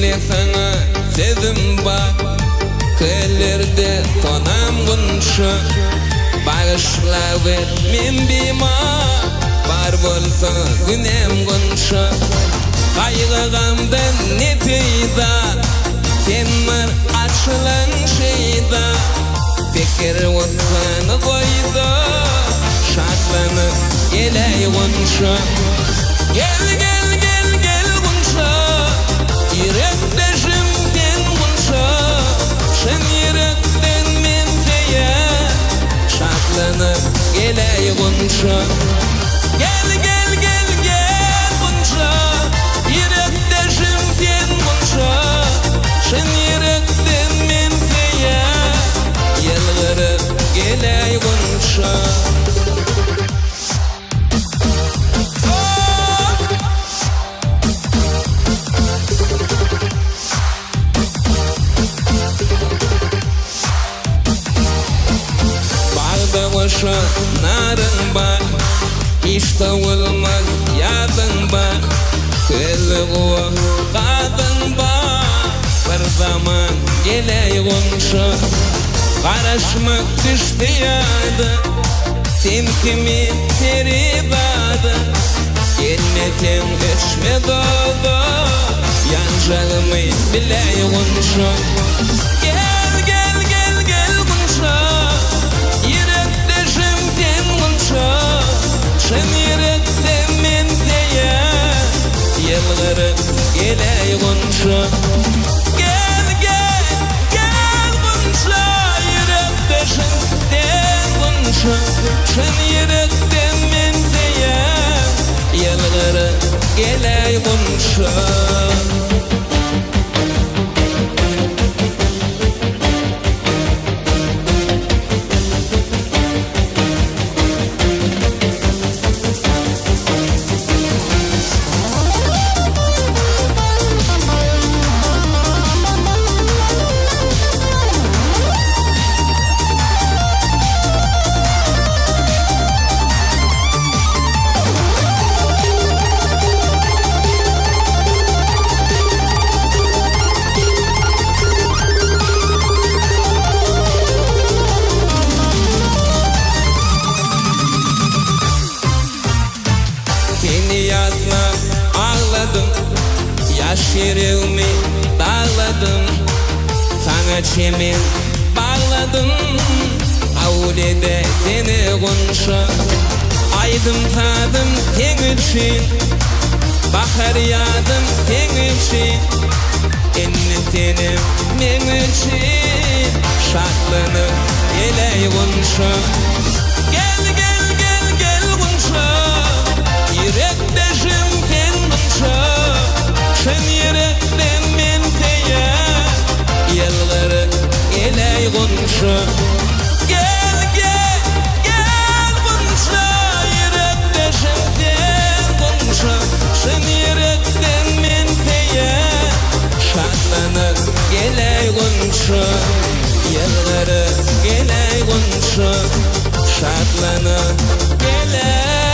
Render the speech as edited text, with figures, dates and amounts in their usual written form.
Dille sana sevdim bak Köllerde tonam gunşu Bağışla ver min bima Bar bolsa günem gunşu Kaygı gamdan ne peyda Sen var açılan şeyda Fikir otsanı koydu Şartlanıp geley gunşu Gel gel gel gel gunşu Yürekleşim ben gunşu Şen yürekten men seye Şartlanıp geley gunşu Gel gel gel gel gunşu Yürekleşim ben gunşu Şen yürekten men seye Yılgırıp geley gunşu Boşa narın var Hiç davulmak yadın var Kılığı kadın var Bir zaman geley gonşa Karışmak düştü yadı Temkimin teridadı Gelmeten geçme doğdu Yanacağımı biley gonşa Gel gel gel gel gonşa Şen yürekten men seye Yılgırıp geley gonşu Gel gel gel gonşu Yürekleşimden gonşu Şen yürekten men seye Yılgırıp geley gonşu Yaş yüreğimi dağladım Sana çemen bağladım Avlede seni gonşu Aydım tadım sen için Bahar yağdım sen için Enni senim men için Şartlanıp geley gonşu Gel gel gel gel gonşu Yürekleşim sen gonşu Şen yürekten men seye Yılgırıp geley gonşu Gel gel gel gonşu Yürekleşimden gonşu Şen yürekten men seye Şartlanıp geley gonşu Yılgırıp geley gonşu Şartlanıp geley